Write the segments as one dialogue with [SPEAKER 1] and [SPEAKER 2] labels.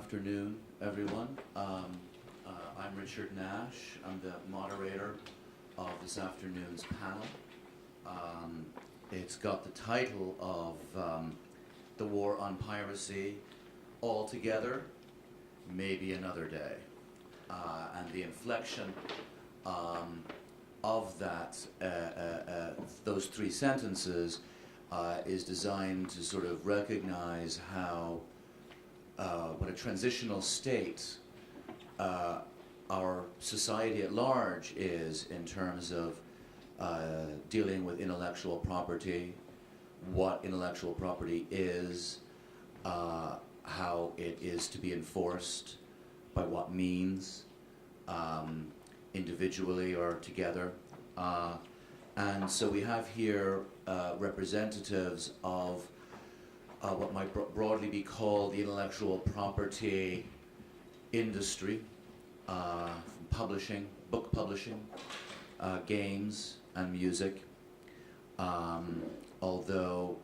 [SPEAKER 1] afternoon, everyone. I'm Richard Nash. I'm the moderator of this afternoon's panel. It's got the title of The War on Piracy, All Together, Maybe Another Day. And the inflection of that, those three sentences is designed to sort of recognize how what a transitional state our society at large is in terms of dealing with intellectual property, what intellectual property is, how it is to be enforced, by what means, individually or together. And so we have here representatives of what might broadly be called the intellectual property industry, publishing, book publishing, games and music. Although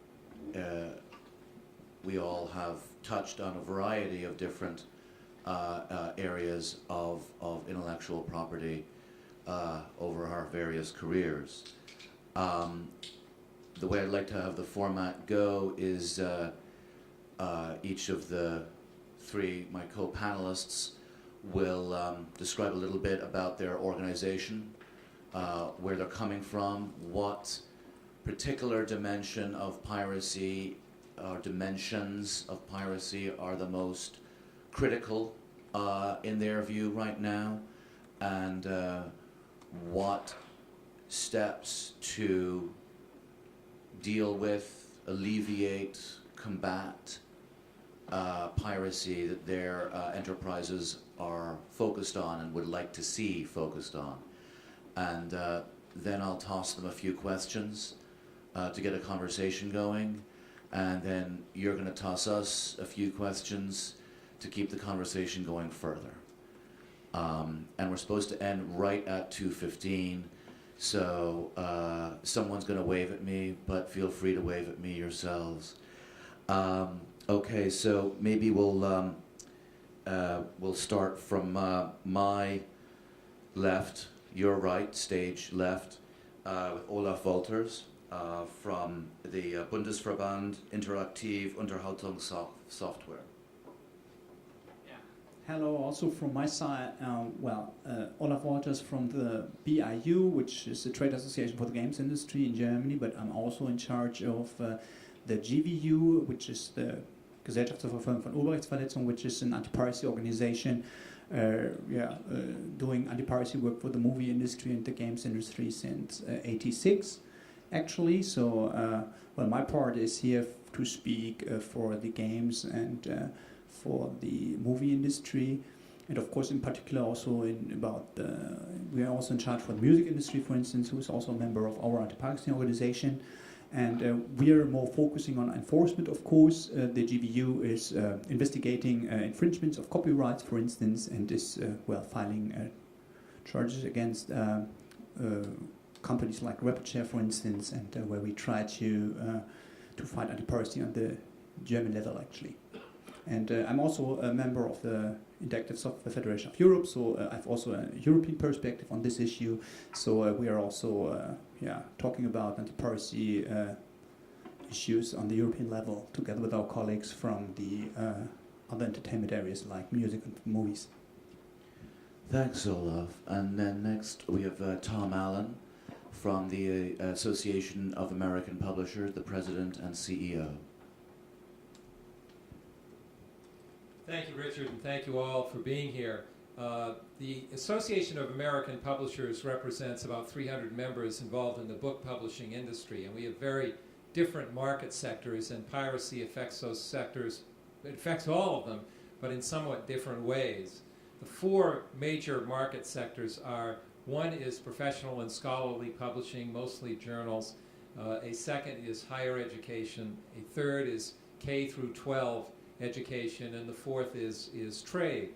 [SPEAKER 1] we all have touched on a variety of different areas of intellectual property over our various careers. The way I'd like to have the format go is each of the three, my co-panelists, will describe a little bit about their organization, where they're coming from, what particular dimension of piracy or dimensions of piracy are the most critical in their view right now, and what steps to deal with, alleviate, combat piracy that their enterprises are focused on and would like to see focused on. And then I'll toss them a few questions to get a conversation going, and then you're going to toss us a few questions to keep the conversation going further. And we're supposed to end right at 2:15. So someone's going to wave at me, but feel free to wave at me yourselves. Okay, so maybe we'll start from my left, your right, stage left, with Olaf Wolters from the Bundesverband Interaktive Unterhaltungssoftware.
[SPEAKER 2] Hello, also from my side. Olaf Wolters from the BIU, which is the trade association for the games industry in Germany, but I'm also in charge of the GVU, which is the Gesellschaft zur Verfolgung von Urheberrechtsverletzungen, which is an anti-piracy organization doing anti-piracy work for the movie industry and the games industry since '86, actually. So, my part is here to speak for the games and for the movie industry, and of course in particular also we are also in charge for the music industry, for instance, who is also a member of our anti-piracy organization, and we are more focusing on enforcement, of course. The GVU is investigating infringements of copyrights, for instance, and is filing charges against companies like RapidShare, for instance, and where we try to fight anti-piracy on the German level, actually. And I'm also a member of the Interaktive Software Federation of Europe, so I've also a European perspective on this issue. So we are also talking about anti-piracy issues on the European level, together with our colleagues from the other entertainment areas like music and movies.
[SPEAKER 1] Thanks, Olaf. And then next we have Tom Allen from the Association of American Publishers, the president and CEO.
[SPEAKER 3] Thank you, Richard, and thank you all for being here. The Association of American Publishers represents about 300 members involved in the book publishing industry, and we have very different market sectors, and piracy affects those sectors. It affects all of them, but in somewhat different ways. The four major market sectors are: one is professional and scholarly publishing, mostly journals. A second is higher education. A third is K through 12 education, and the fourth is trade.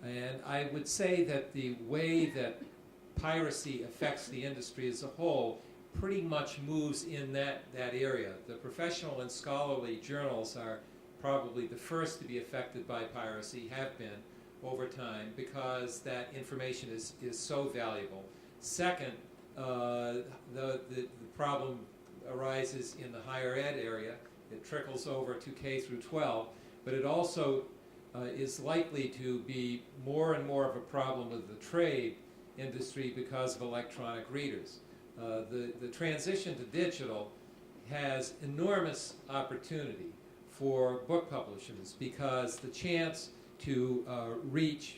[SPEAKER 3] And I would say that the way that piracy affects the industry as a whole pretty much moves in that area. The professional and scholarly journals are probably the first to be affected by piracy, have been over time, because that information is so valuable. Second, the problem arises in the higher ed area. It trickles over to K through 12, but it also is likely to be more and more of a problem with the trade industry because of electronic readers. The transition to digital has enormous opportunity for book publishers, because the chance to reach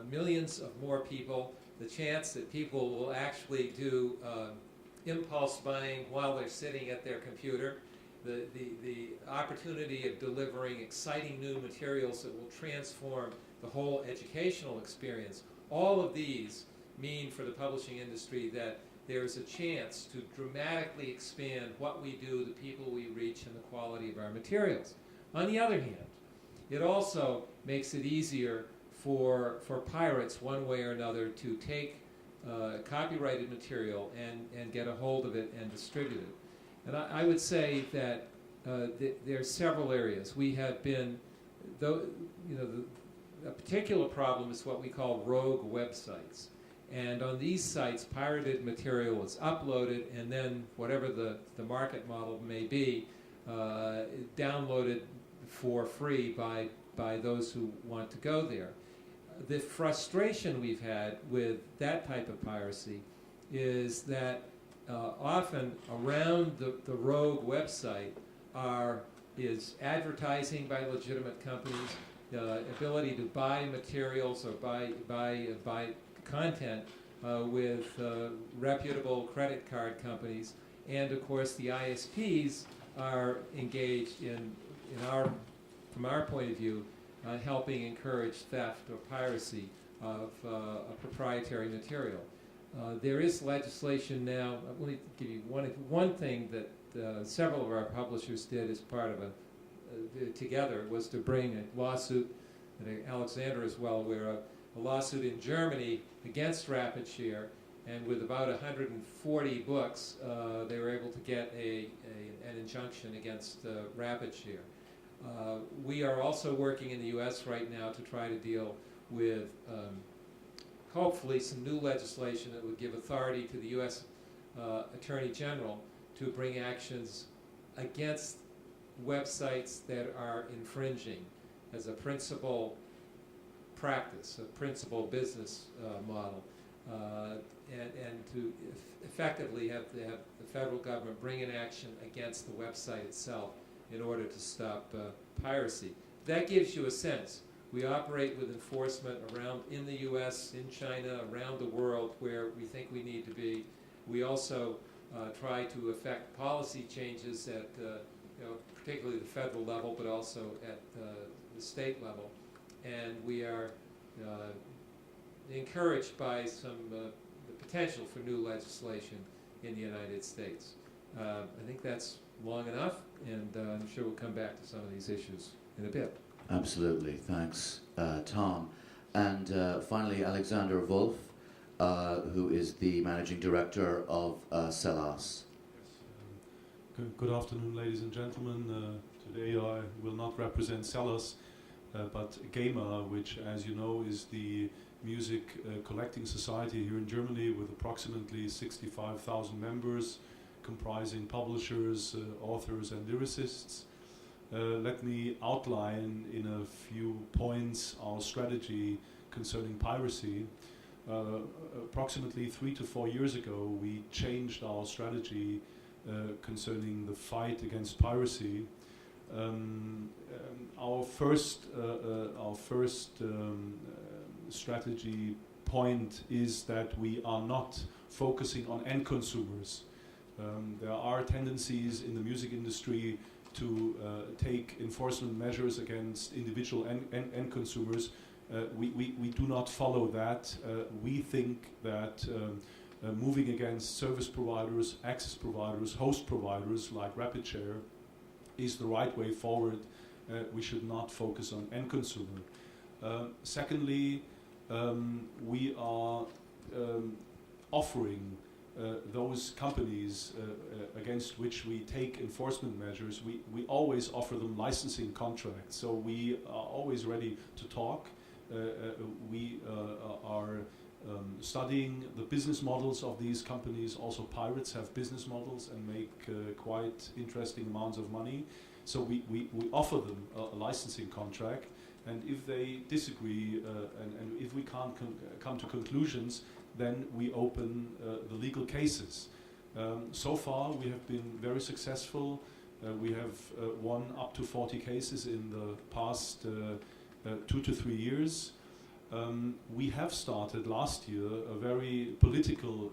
[SPEAKER 3] millions of more people, the chance that people will actually do impulse buying while they're sitting at their computer, the opportunity of delivering exciting new materials that will transform the whole educational experience, all of these mean for the publishing industry that there's a chance to dramatically expand what we do, the people we reach, and the quality of our materials. On the other hand, it also makes it easier for pirates, one way or another, to take copyrighted material and get a hold of it and distribute it. And I would say that there are several areas. We have been, a particular problem is what we call rogue websites. And on these sites, pirated material is uploaded, and then whatever the market model may be, downloaded for free by those who want to go there. The frustration we've had with that type of piracy is that often around the rogue website is advertising by legitimate companies, ability to buy materials or buy content with reputable credit card companies, and of course the ISPs are engaged from our point of view, helping encourage theft or piracy of a proprietary material. There is legislation now. Let me give you one thing that several of our publishers did as part of together, was to bring a lawsuit, and Alexander is well aware of, a lawsuit in Germany against RapidShare, and with about 140 books, they were able to get an injunction against RapidShare. We are also working in the U.S. right now to try to deal with hopefully some new legislation that would give authority to the U.S. Attorney General to bring actions against websites that are infringing as a principal practice, a principal business model, and to effectively have the federal government bring an action against the website itself in order to stop piracy. That gives you a sense. We operate with enforcement around in the U.S., in China, around the world where we think we need to be. We also try to affect policy changes at particularly the federal level, but also at the state level. And we are encouraged by the potential for new legislation in the United States. I think that's long enough, and I'm sure we'll come back to some of these issues in a bit.
[SPEAKER 1] Absolutely, thanks, Tom. And finally, Alexander Wolf, who is the Managing Director of Celas.
[SPEAKER 4] Yes, good afternoon, ladies and gentlemen. Today I will not represent Celas, but GEMA, which, as you know, is the music collecting society here in Germany with approximately 65,000 members, comprising publishers, authors and lyricists. Let me outline in a few points our strategy concerning piracy. Approximately 3 to 4 years ago, we changed our strategy concerning the fight against piracy. Our first strategy point is that we are not focusing on end consumers. There are tendencies in the music industry to take enforcement measures against individual end consumers. We do not follow that. We think that moving against service providers, access providers, host providers like RapidShare is the right way forward. We should not focus on end consumer. Secondly, we are offering those companies against which we take enforcement measures, we always offer them licensing contracts. So we are always ready to talk. We are studying the business models of these companies. Also, pirates have business models and make quite interesting amounts of money. So we offer them a licensing contract, and if they disagree and if we can't come to conclusions, then we open the legal cases. So far we have been very successful. We have won up to 40 cases in the past 2 to 3 years. We have started last year a very political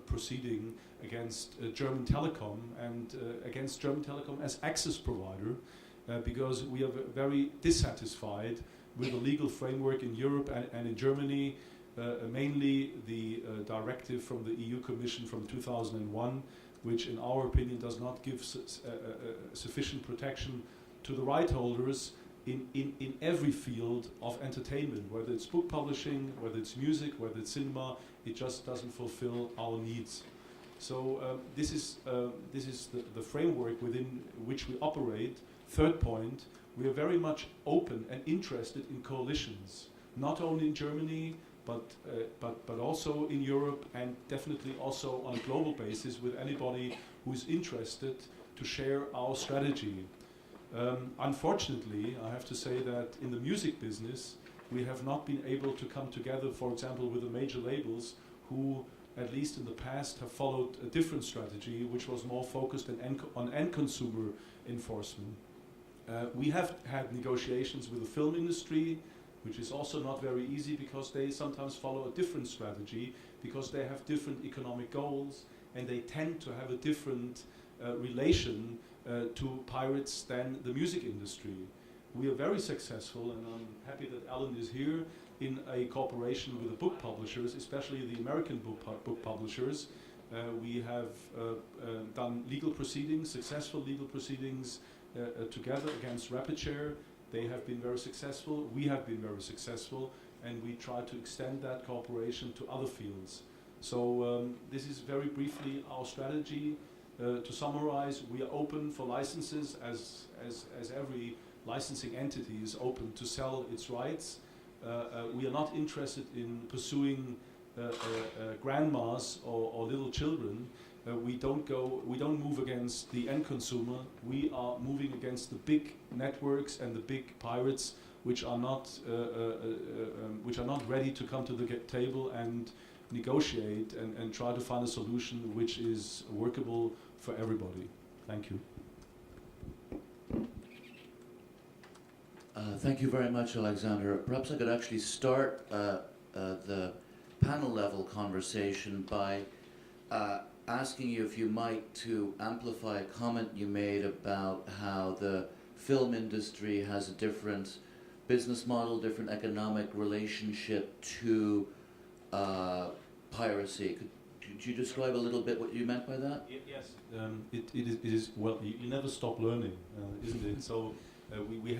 [SPEAKER 4] proceeding against German Telecom and against German Telecom as access provider because we are very dissatisfied with the legal framework in Europe and in Germany, mainly the directive from the EU Commission from 2001, which in our opinion does not give sufficient protection to the right holders in every field of entertainment, whether it's book publishing, whether it's music, whether it's cinema. It just doesn't fulfill our needs. So this is the framework within which we operate. Third point, we are very much open and interested in coalitions, not only in Germany, but also in Europe, and definitely also on a global basis with anybody who is interested to share our strategy. Unfortunately, I have to say that in the music business, we have not been able to come together, for example, with the major labels who, at least in the past, have followed a different strategy, which was more focused on end consumer enforcement. We have had negotiations with the film industry, which is also not very easy because they sometimes follow a different strategy, because they have different economic goals, and they tend to have a different relation to pirates than the music industry. We are very successful, and I'm happy that Alan is here, in a cooperation with the book publishers, especially the American book publishers. We have done legal proceedings, successful legal proceedings together against RapidShare. They have been very successful, we have been very successful, and we try to extend that cooperation to other fields. So this is very briefly our strategy. To summarize, we are open for licenses as every licensing entity is open to sell its rights. We are not interested in pursuing grandmas or little children. We don't move against the end consumer. We are moving against the big networks and the big pirates, which are not ready to come to the table and negotiate and try to find a solution which is workable for everybody. Thank you.
[SPEAKER 1] Thank you very much, Alexander. Perhaps I could actually start the panel level conversation by asking you if you might to amplify a comment you made about how the film industry has a different business model, different economic relationship to piracy. Could you describe a little bit what you meant by that?
[SPEAKER 4] Yes. It is, well, you never stop learning, isn't it? So we have